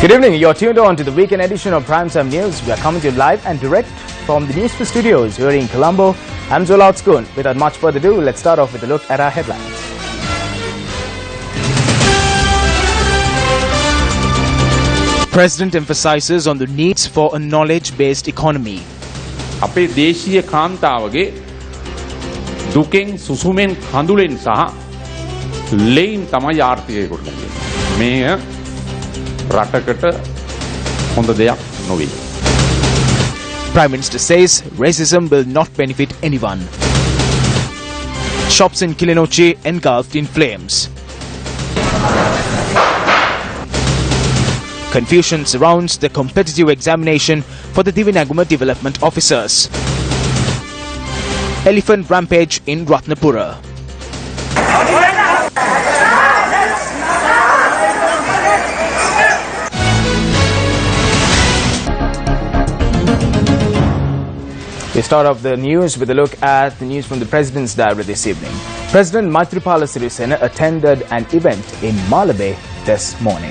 Good evening. You're tuned on to the weekend edition of Primetime News. We are coming to you live and direct from the Newsfirst studios here in Colombo. I'm Joel Outskun. Without much further ado, let's start off with a look at our headlines. President emphasizes on the needs for a knowledge-based economy. අපේ දේශීය කාන්තාවගේ දුකෙන් සුසුමෙන් කඳුලෙන් සහ ලෙයින් තමයි ආර්ථිකය ගොඩනගන්නේ. මේ රටකට හොඳ දෙයක් නොවේ. Prime Minister says racism will not benefit anyone. Shops in Kilinochchi engulfed in flames. Confusion surrounds the competitive examination for the Divinaguma development officers. Elephant rampage in Ratnapura. We start off the news with a look at the news from the President's Diary this evening. President Maithripala Sirisena attended an event in Malabe this morning.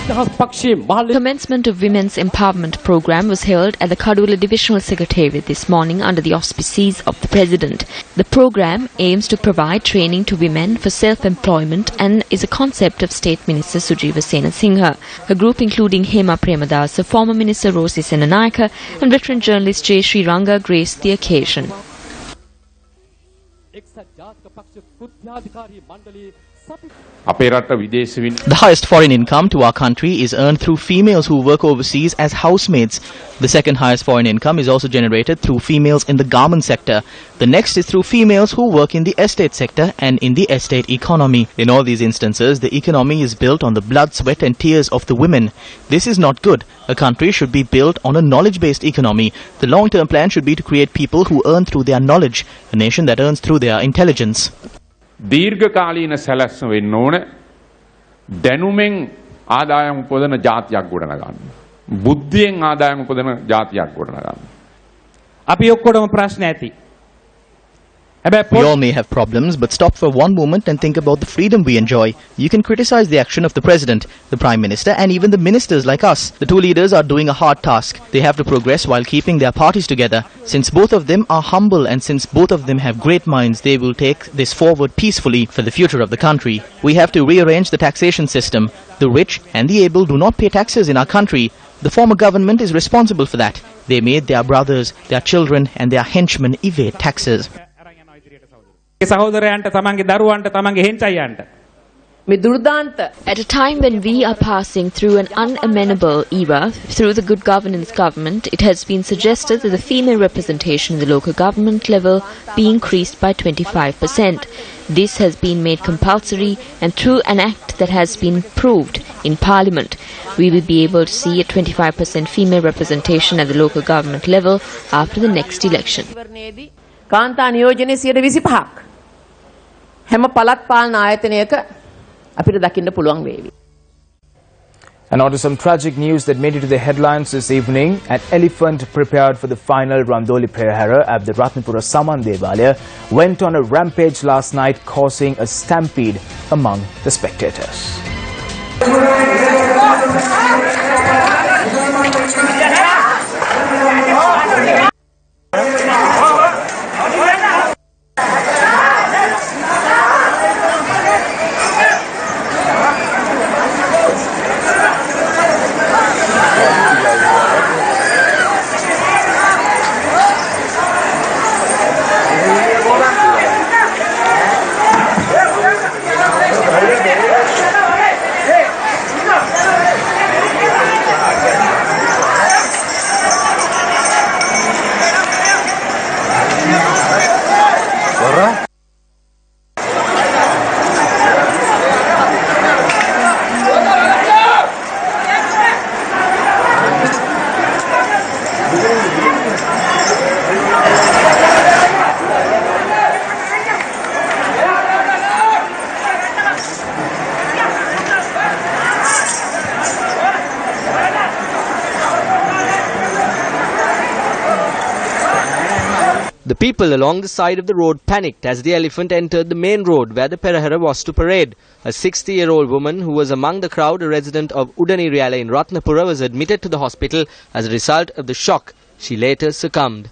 The commencement of Women's Empowerment Programme was held at the Kadula Divisional Secretariat this morning under the auspices of the President. The programme aims to provide training to women for self-employment and is a concept of State Minister Sujeeva Senasinghe. A group including Hema Premadasa, former Minister Rosi Senanayake and veteran journalist J. Sri Ranga graced the occasion. The highest foreign income to our country is earned through females who work overseas as housemaids. The second highest foreign income is also generated through females in the garment sector. The next is through females who work in the estate sector and in the estate economy. In all these instances, the economy is built on the blood, sweat and tears of the women. This is not good. A country should be built on a knowledge-based economy. The long-term plan should be to create people who earn through their knowledge, a nation that earns through their intelligence. දීර්ඝකාලීන සැලැස්ම වෙන්න ඕන දැනුමෙන් ආදායම් උපදන ජාතියක් ගොඩනගන්න. බුද්ධියෙන් ආදායම් උපදන ජාතියක් ගොඩනගන්න. අපි ඔක්කොටම ප්‍රශ්න ඇති. We all may have problems, but stop for one moment and think about the freedom we enjoy. You can criticize the action of the President, the Prime Minister and even the ministers like us. The two leaders are doing a hard task. They have to progress while keeping their parties together. Since both of them are humble and since both of them have great minds, they will take this forward peacefully for the future of the country. We have to rearrange the taxation system. The rich and the able do not pay taxes in our country. The former government is responsible for that. They made their brothers, their children and their henchmen evade taxes. සහෝදරයන්ට තමන්ගේ දරුවන්ට තමන්ගේ හෙන්චයියන්ට At a time when we are passing through an unamenable era through the good governance government, it has been suggested that the female representation in the local government level be increased by 25%. This has been made compulsory and through an act that has been proved in Parliament. We will be able to see a 25% female representation at the local government level after the next election. කාන්තා නියෝජනයේ 25ක් හැම පළාත් පාලන ආයතනයක අපිට දකින්න පුළුවන් වේවි. And on to some tragic news that made it to the headlines this evening. An elephant prepared for the final Randoli Perahara at the Ratnapura Saman Devalaya went on a rampage last night, causing a stampede among the spectators. The people along the side of the road panicked as the elephant entered the main road where the Perahera was to parade. A 60-year-old woman who was among the crowd, a resident of Udaniriala in Ratnapura, was admitted to the hospital as a result of the shock. She later succumbed.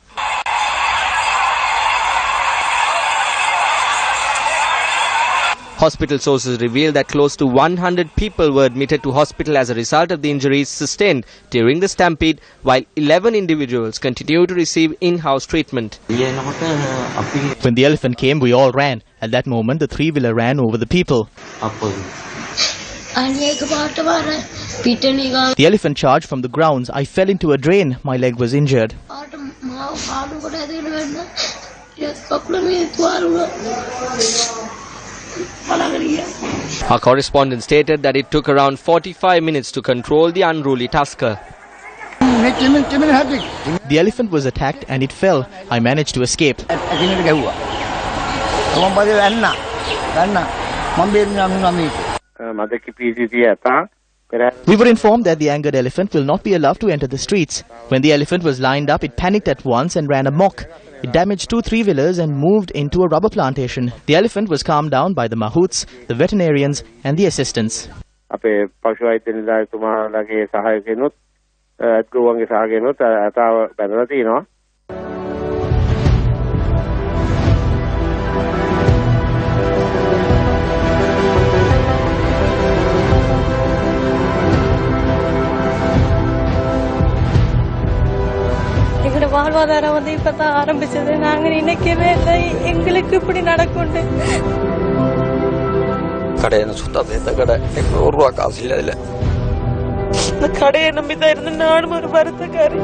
Hospital sources reveal that close to 100 people were admitted to hospital as a result of the injuries sustained during the stampede, while 11 individuals continue to receive in-house treatment. When the elephant came, we all ran. At that moment, the three-wheeler ran over the people. The elephant charged from the grounds. I fell into a drain. My leg was injured. Our correspondent stated that it took around 45 minutes to control the unruly tusker. The elephant was attacked and it fell. I managed to escape. We were informed that the angered elephant will not be allowed to enter the streets. When the elephant was lined up, it panicked at once and ran amok. It damaged 2 three-wheelers and moved into a rubber plantation. The elephant was calmed down by the mahouts, the veterinarians and the assistants. வாழ்வாதாரம் இப்பதான் ஆரம்பிச்சது. நாங்க நினைக்கவே இல்லை எங்களுக்கு இப்படி நடக்கும்னு. கடையை சுத்தாத இந்த கடை ₹100 காசு இல்ல இல்ல. இந்த கடையை நம்பிதான் இருந்து நானும் ஒரு வருத்தக்காரி.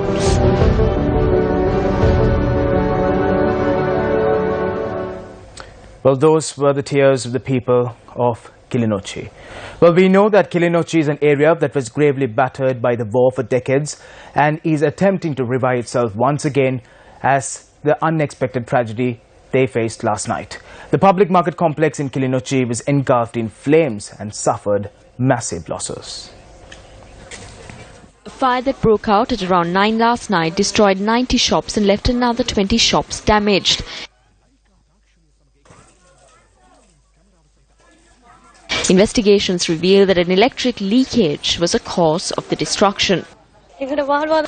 Well, those were the tears of the people of Kilinochchi. Well, we know that Kilinochchi is an area that was gravely battered by the war for decades and is attempting to revive itself once again as the unexpected tragedy they faced last night. The public market complex in Kilinochchi was engulfed in flames and suffered massive losses. A fire that broke out at around 9 last night destroyed 90 shops and left another 20 shops damaged. Investigations reveal that an electric leakage was a cause of the destruction.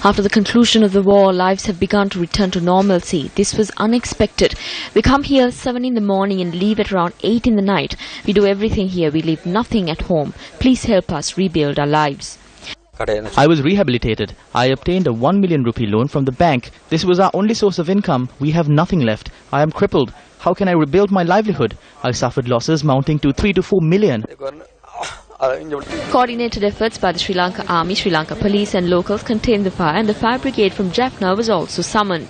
After the conclusion of the war, lives have begun to return to normalcy. This was unexpected. We come here 7 in the morning and leave at around 8 in the night. We do everything here. We leave nothing at home. Please help us rebuild our lives. I was rehabilitated. I obtained a 1 million rupee loan from the bank. This was our only source of income. We have nothing left. I am crippled. How can I rebuild my livelihood? I suffered losses mounting to 3 to 4 million. Coordinated efforts by the Sri Lanka Army, Sri Lanka Police and locals contained the fire, and the fire brigade from Jaffna was also summoned.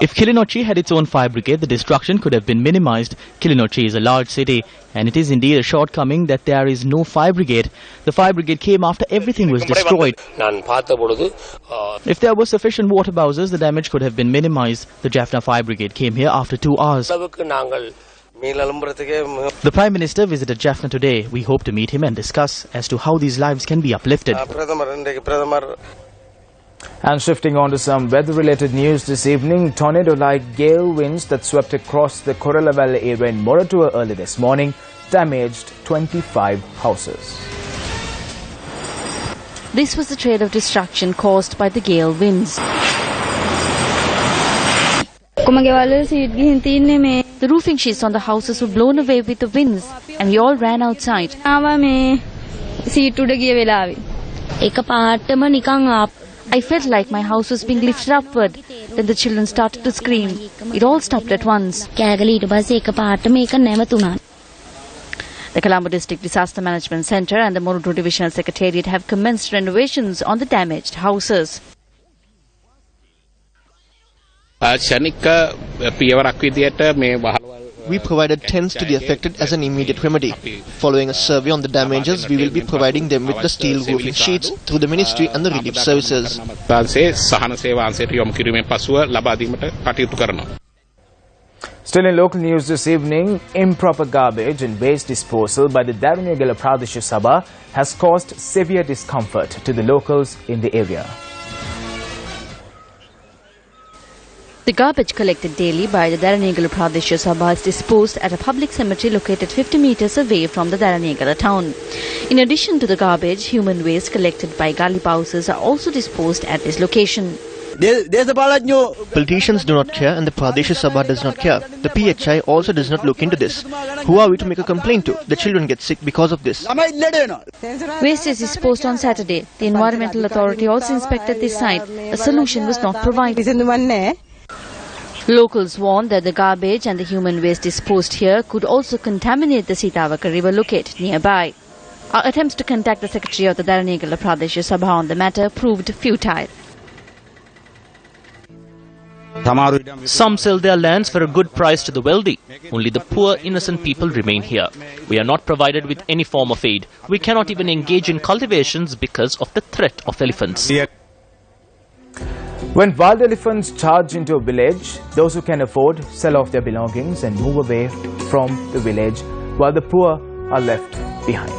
If Kilinochchi had its own fire brigade, the destruction could have been minimized. Kilinochchi is a large city, and it is indeed a shortcoming that there is no fire brigade. The fire brigade came after everything was destroyed. If there were sufficient water bowsers, the damage could have been minimized. The Jaffna fire brigade came here after 2 hours. The Prime Minister visited Jaffna today. We hope to meet him and discuss as to how these lives can be uplifted. And shifting on to some weather-related news this evening, tornado-like gale winds that swept across the Koralavel area in Moratuwa early this morning damaged 25 houses. This was the trail of destruction caused by the gale winds. The roofing sheets on the houses were blown away with the winds, and we all ran outside. I felt like my house was being lifted upward. Then the children started to scream. It all stopped at once. The Colombo District Disaster Management Centre and the Morudu Divisional Secretariat have commenced renovations on the damaged houses. We provided tents to the affected as an immediate remedy. Following a survey on the damages, we will be providing them with the steel roofing sheets through the ministry and the relief services. Still in local news this evening, improper garbage and waste disposal by the Darunagala Pradesh Sabha has caused severe discomfort to the locals in the area. The garbage collected daily by the Dharanegala Pradesh Sabha is disposed at a public cemetery located 50 meters away from the Dharanegala town. In addition to the garbage, human waste collected by gully bouncers are also disposed at this location. Politicians do not care and the Pradesh Sabha does not care. The PHI also does not look into this. Who are we to make a complaint to? The children get sick because of this. Waste is disposed on Saturday. The Environmental Authority also inspected this site. A solution was not provided. Locals warn that the garbage and the human waste disposed here could also contaminate the Sitavaka river located nearby. Our attempts to contact the Secretary of the Dharanegala Pradesh Sabha on the matter proved futile. Some sell their lands for a good price to the wealthy. Only the poor, innocent people remain here. We are not provided with any form of aid. We cannot even engage in cultivations because of the threat of elephants. When wild elephants charge into a village, those who can afford sell off their belongings and move away from the village, while the poor are left behind.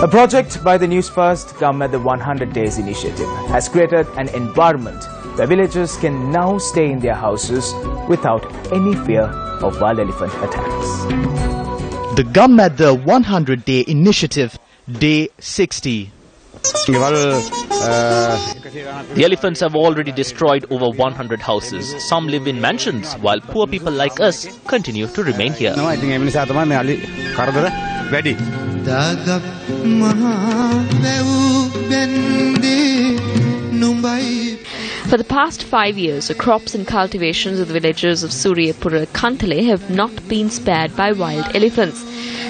A project by the Newsfirst government, the 100 Days Initiative, has created an environment where villagers can now stay in their houses without any fear of wild elephant attacks. The government, the 100-day initiative, day 60. The elephants have already destroyed over 100 houses. Some live in mansions, while poor people like us continue to remain here. For the past 5 years, the crops and cultivations of the villagers of Suryapura Kantale have not been spared by wild elephants.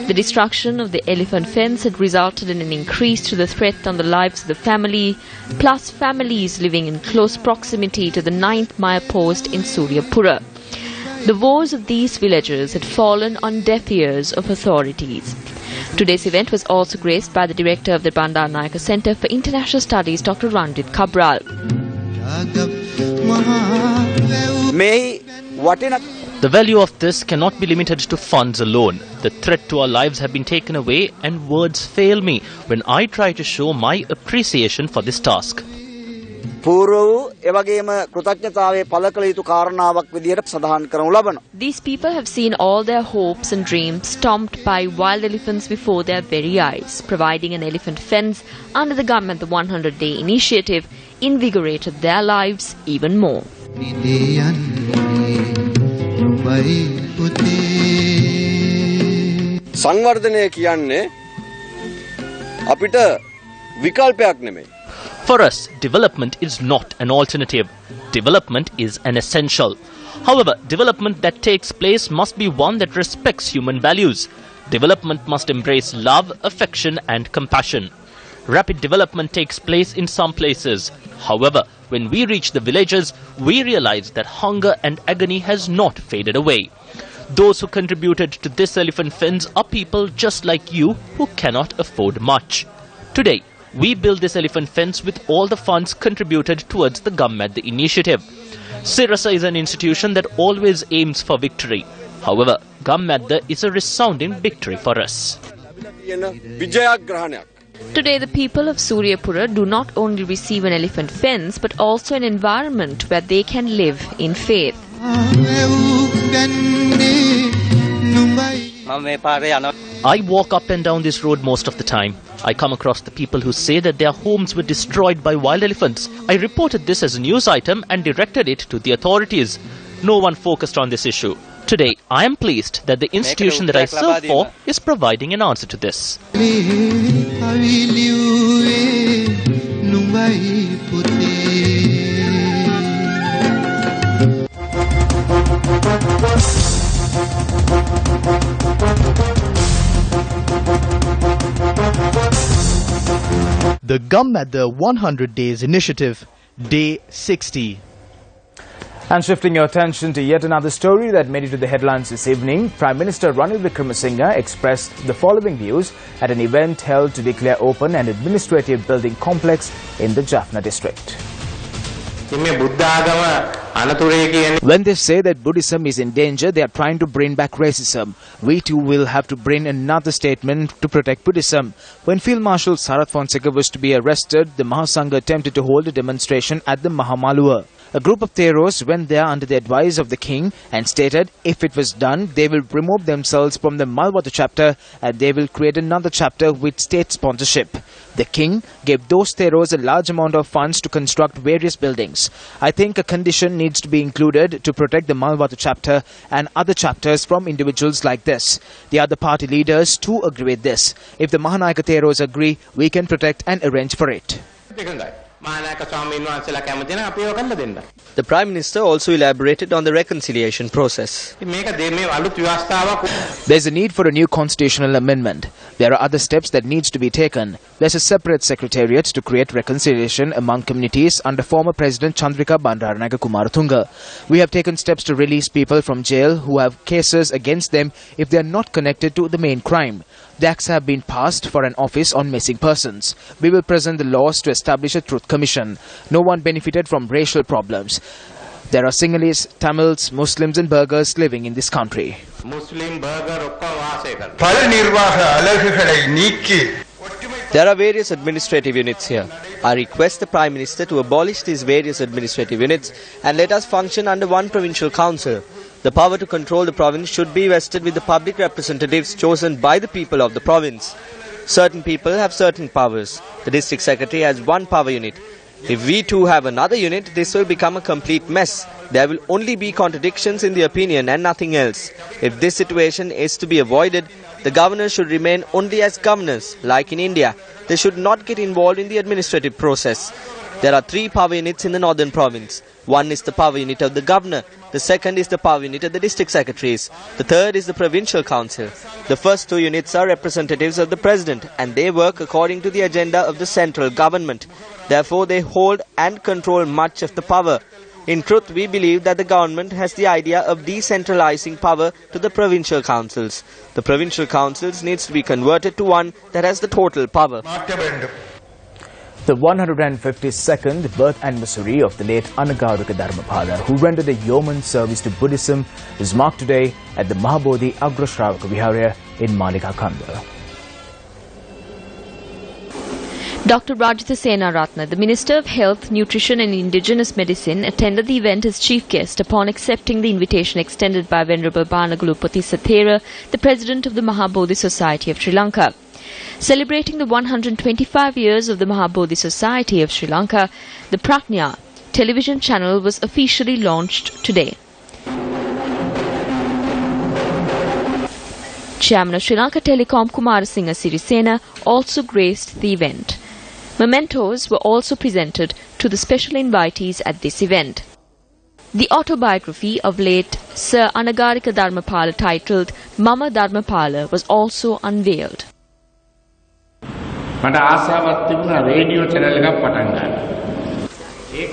The destruction of the elephant fence had resulted in an increase to the threat on the lives of the family, plus families living in close proximity to the 9th Maya post in Suryapura. The woes of these villagers had fallen on deaf ears of authorities. Today's event was also graced by the director of the Bandar Nayaka Centre for International Studies, Dr. Ranjit Cabral. The value of this cannot be limited to funds alone. The threat to our lives have been taken away and words fail me when I try to show my appreciation for this task. These people have seen all their hopes and dreams stomped by wild elephants before their very eyes. Providing an elephant fence under the government the 100-day initiative invigorated their lives even more. සංවර්ධනය කියන්නේ අපිට විකල්පයක් නෙමෙයි. For us, development is not an alternative. Development is an essential. However, development that takes place must be one that respects human values. Development must embrace love, affection and compassion. Rapid development takes place in some places. However, when we reach the villages, we realize that hunger and agony has not faded away. Those who contributed to this elephant fence are people just like you who cannot afford much. Today, we build this elephant fence with all the funds contributed towards the Gammadda initiative. Sirasa is an institution that always aims for victory. However, Gammadda is a resounding victory for us. Today, the people of Suryapura do not only receive an elephant fence, but also an environment where they can live in faith. I walk up and down this road most of the time. I come across the people who say that their homes were destroyed by wild elephants. I reported this as a news item and directed it to the authorities. No one focused on this issue. Today, I am pleased that the institution that I serve for is providing an answer to this. The Gammadda 100 Days Initiative, Day 60. And shifting your attention to yet another story that made it to the headlines this evening, Prime Minister Ranil Wickremesinghe expressed the following views at an event held to declare open an administrative building complex in the Jaffna district. When they say that Buddhism is in danger, they are trying to bring back racism. We too will have to bring another statement to protect Buddhism. When Field Marshal Sarath Fonseca was to be arrested, the Mahasangha attempted to hold a demonstration at the Mahamalua. A group of Theros went there under the advice of the king and stated if it was done, they will remove themselves from the Mahabodhi chapter and they will create another chapter with state sponsorship. The king gave those Theros a large amount of funds to construct various buildings. I think a condition needs to be included to protect the Mahabodhi chapter and other chapters from individuals like this. The other party leaders too agree with this. If the Mahanayaka Theros agree, we can protect and arrange for it. The Prime Minister also elaborated on the reconciliation process. There's a need for a new constitutional amendment. There are other steps that needs to be taken. There's a separate secretariat to create reconciliation among communities under former President Chandrika Bandaranaga Kumaratunga. We have taken steps to release people from jail who have cases against them if they are not connected to the main crime. The acts have been passed for an office on missing persons. We will present the laws to establish a truth commission. No one benefited from racial problems. There are Sinhalese, Tamils, Muslims and Burghers living in this country. There are various administrative units here. I request the Prime Minister to abolish these various administrative units and let us function under one provincial council. The power to control the province should be vested with the public representatives chosen by the people of the province. Certain people have certain powers. The district secretary has one power unit. If we too have another unit, this will become a complete mess. There will only be contradictions in the opinion and nothing else. If this situation is to be avoided, the governors should remain only as governors, like in India. They should not get involved in the administrative process. There are 3 power units in the northern province. One is the power unit of the governor. The second is the power unit of the district secretaries. The third is the provincial council. The first 2 units are representatives of the president and they work according to the agenda of the central government. Therefore, they hold and control much of the power. In truth, we believe that the government has the idea of decentralizing power to the provincial councils. The provincial councils needs to be converted to one that has the total power. The 152nd birth anniversary of the late Anagarika Dharmapala, who rendered a yeoman service to Buddhism, is marked today at the Mahabodhi Agrashravaka Viharya in Malikakanda. Dr. Rajitha Senaratne, the Minister of Health, Nutrition and Indigenous Medicine, attended the event as chief guest upon accepting the invitation extended by Venerable Banagulupati Sathera, the President of the Mahabodhi Society of Sri Lanka. Celebrating the 125 years of the Mahabodhi Society of Sri Lanka, the Prajna television channel was officially launched today. Chairman of Sri Lanka Telecom Kumarasinghe Sirisena also graced the event. Mementos were also presented to the special invitees at this event. The autobiography of late Sir Anagarika Dharmapala titled Mama Dharmapala was also unveiled.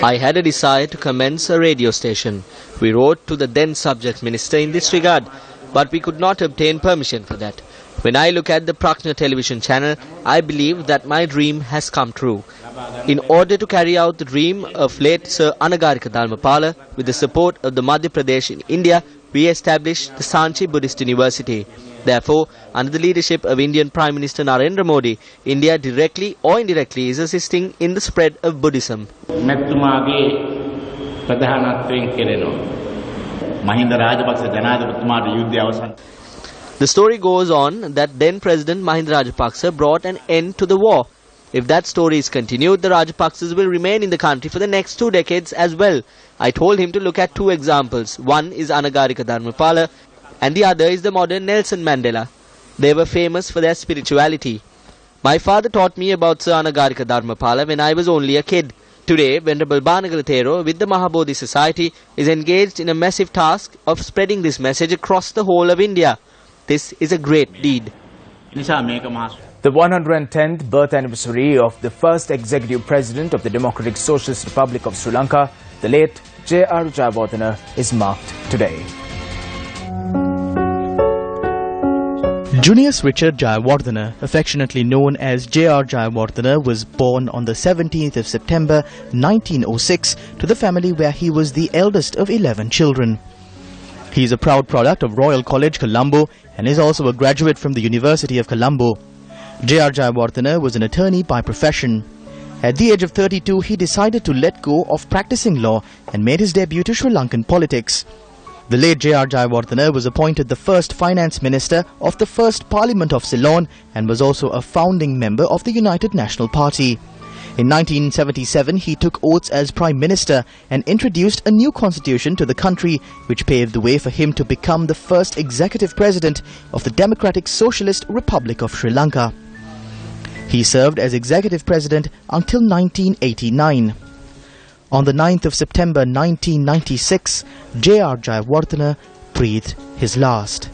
I had a desire to commence a radio station. We wrote to the then subject minister in this regard, but we could not obtain permission for that. When I look at the Prajna television channel, I believe that my dream has come true. In order to carry out the dream of late Sir Anagarika Dharmapala, with the support of the Madhya Pradesh in India, we established the Sanchi Buddhist University. Therefore, under the leadership of Indian Prime Minister Narendra Modi, India directly or indirectly is assisting in the spread of Buddhism. The story goes on that then President Mahinda Rajapaksa brought an end to the war. If that story is continued, the Rajapaksas will remain in the country for the next 2 decades as well. I told him to look at 2 examples. One is Anagarika Dharmapala and the other is the modern Nelson Mandela. They were famous for their spirituality. My father taught me about Sir Anagarika Dharmapala when I was only a kid. Today, Venerable Banagala Thero with the Mahabodhi Society is engaged in a massive task of spreading this message across the whole of India. This is a great deed. The 110th birth anniversary of the first executive president of the Democratic Socialist Republic of Sri Lanka, the late J.R. Jayawardena, is marked today. Junius Richard Jayawardena, affectionately known as J.R. Jayawardena, was born on the 17th of September 1906 to the family where he was the eldest of 11 children. He is a proud product of Royal College, Colombo, and is also a graduate from the University of Colombo. J.R. Jayawardena was an attorney by profession. At the age of 32, he decided to let go of practicing law and made his debut to Sri Lankan politics. The late J.R. Jayawardena was appointed the first finance minister of the first Parliament of Ceylon and was also a founding member of the United National Party. In 1977, he took oaths as Prime Minister and introduced a new constitution to the country, which paved the way for him to become the first executive president of the Democratic Socialist Republic of Sri Lanka. He served as executive president until 1989. On the 9th of September 1996, J.R. Jayawardena breathed his last.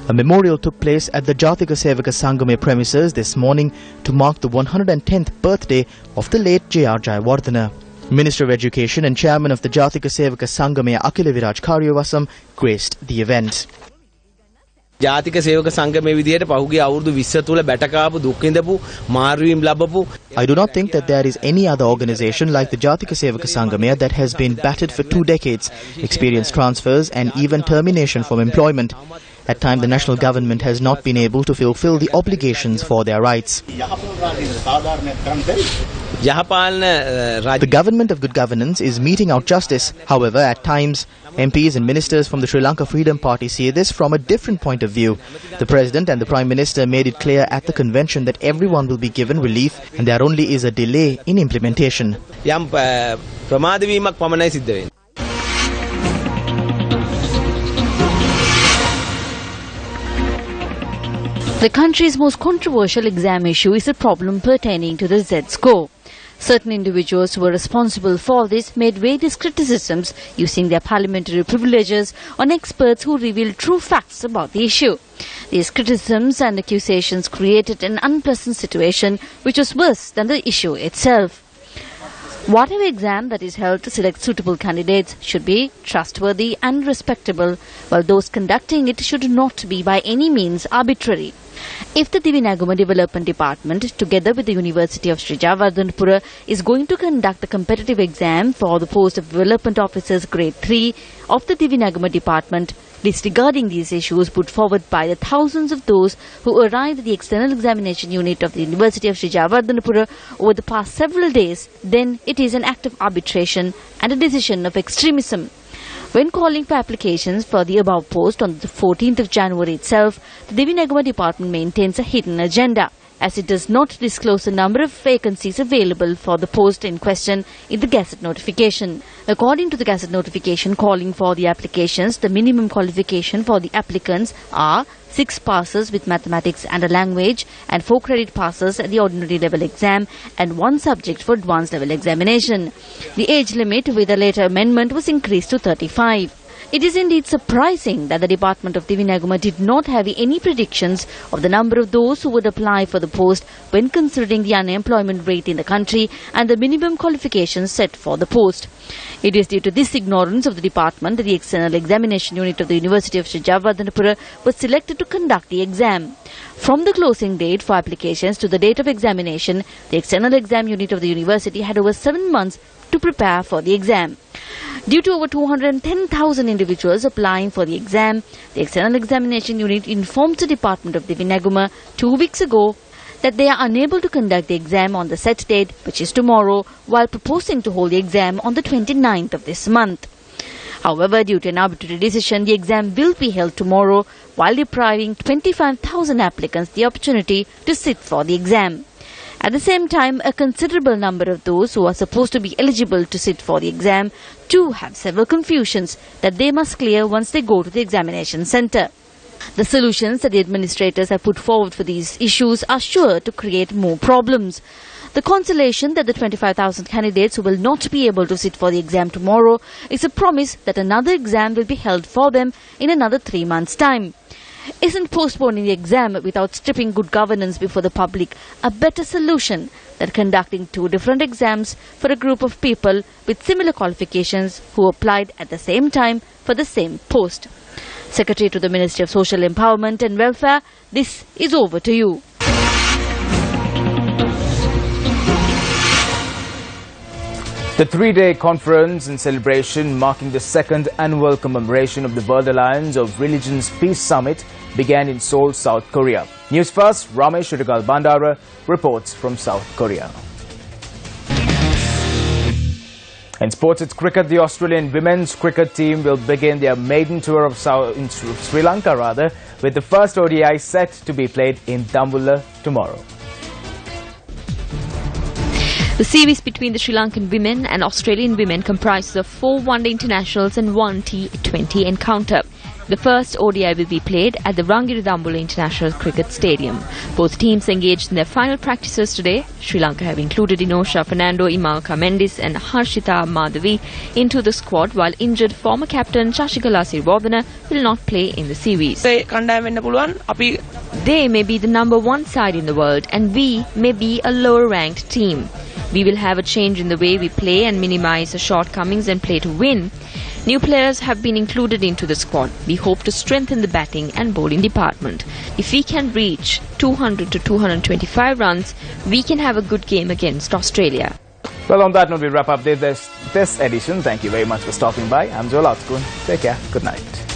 A memorial took place at the Jatika Sevaka Sangame premises this morning to mark the 110th birthday of the late J.R. Jayawardena. Minister of Education and Chairman of the Jatika Sevaka Sangame Akila Viraj Karyawasam graced the event. ජාතික සේවක සංගමයේ විදියට පහුගිය අවුරුදු 20 තුල බැටකාපු දුක් විඳපු මාර්වීම් ලැබපු I do not think that there is any other organization like the Jatika Sevaka Sangame that has been battered for 2 decades, experienced transfers and even termination from employment. At times the national government has not been able to fulfill the obligations for their rights. The government of good governance is meting out justice. However, at times, MPs and ministers from the Sri Lanka Freedom Party see this from a different point of view. The President and the Prime Minister made it clear at the convention that everyone will be given relief and there only is a delay in implementation. The country's most controversial exam issue is a problem pertaining to the Z-score. Certain individuals who were responsible for this made various criticisms using their parliamentary privileges on experts who revealed true facts about the issue. These criticisms and accusations created an unpleasant situation which was worse than the issue itself. Whatever exam that is held to select suitable candidates should be trustworthy and respectable, while those conducting it should not be by any means arbitrary. If the Divinaguma Development Department, together with the University of Sri Jayawardena, is going to conduct the competitive exam for the post of Development Officers Grade 3 of the Divinaguma Department, disregarding these issues put forward by the thousands of those who arrived at the external examination unit of the University of Sri Jayawardena over the past several days, then it is an act of arbitration and a decision of extremism. When calling for applications for the above post on the 14th of January itself, the Divinaguma Department maintains a hidden agenda, as it does not disclose the number of vacancies available for the post in question in the Gazette notification. According to the Gazette notification calling for the applications, the minimum qualification for the applicants are 6 passes with mathematics and a language and 4 credit passes at the ordinary level exam and 1 subject for advanced level examination. The age limit with a later amendment was increased to 35. It is indeed surprising that the Department of Divinaguma did not have any predictions of the number of those who would apply for the post when considering the unemployment rate in the country and the minimum qualifications set for the post. It is due to this ignorance of the department that the external examination unit of the University of Sri Jayawardena was selected to conduct the exam. From the closing date for applications to the date of examination, the external exam unit of the university had over 7 months to prepare for the exam. Due to over 210,000 individuals applying for the exam, the external examination unit informed the Department of Divinaguma 2 weeks ago that they are unable to conduct the exam on the set date, which is tomorrow, while proposing to hold the exam on the 29th of this month. However, due to an arbitrary decision, the exam will be held tomorrow, while depriving 25,000 applicants the opportunity to sit for the exam. At the same time, a considerable number of those who are supposed to be eligible to sit for the exam too have several confusions that they must clear once they go to the examination centre. The solutions that the administrators have put forward for these issues are sure to create more problems. The consolation that the 25,000 candidates who will not be able to sit for the exam tomorrow is a promise that another exam will be held for them in another 3 months' time. Isn't postponing the exam without stripping good governance before the public a better solution than conducting 2 different exams for a group of people with similar qualifications who applied at the same time for the same post? Secretary to the Ministry of Social Empowerment and Welfare, this is over to you. The 3-day conference and celebration marking the 2nd annual commemoration of the World Alliance of Religions Peace Summit began in Seoul, South Korea. News First, Ramesh Bandara reports from South Korea. In sports, it's cricket. The Australian women's cricket team will begin their maiden tour of Sri Lanka, with the first ODI set to be played in Dambulla tomorrow. The series between the Sri Lankan women and Australian women comprises of 4 one-day internationals and 1 T20 encounter. The first ODI will be played at the Rangiridh Dambulla International Cricket Stadium. Both teams engaged in their final practices today. Sri Lanka have included Inosha Fernando, Imalka Mendis and Harshita Madhavi into the squad, while injured former captain Shashikala Sirivardhana will not play in the series. They may be the number 1 side in the world and we may be a lower ranked team. We will have a change in the way we play and minimize the shortcomings and play to win. New players have been included into the squad. We hope to strengthen the batting and bowling department. If we can reach 200 to 225 runs, we can have a good game against Australia. Well, on that note, we wrap up this edition. Thank you very much for stopping by. I'm Joel Outkun. Take care. Good night.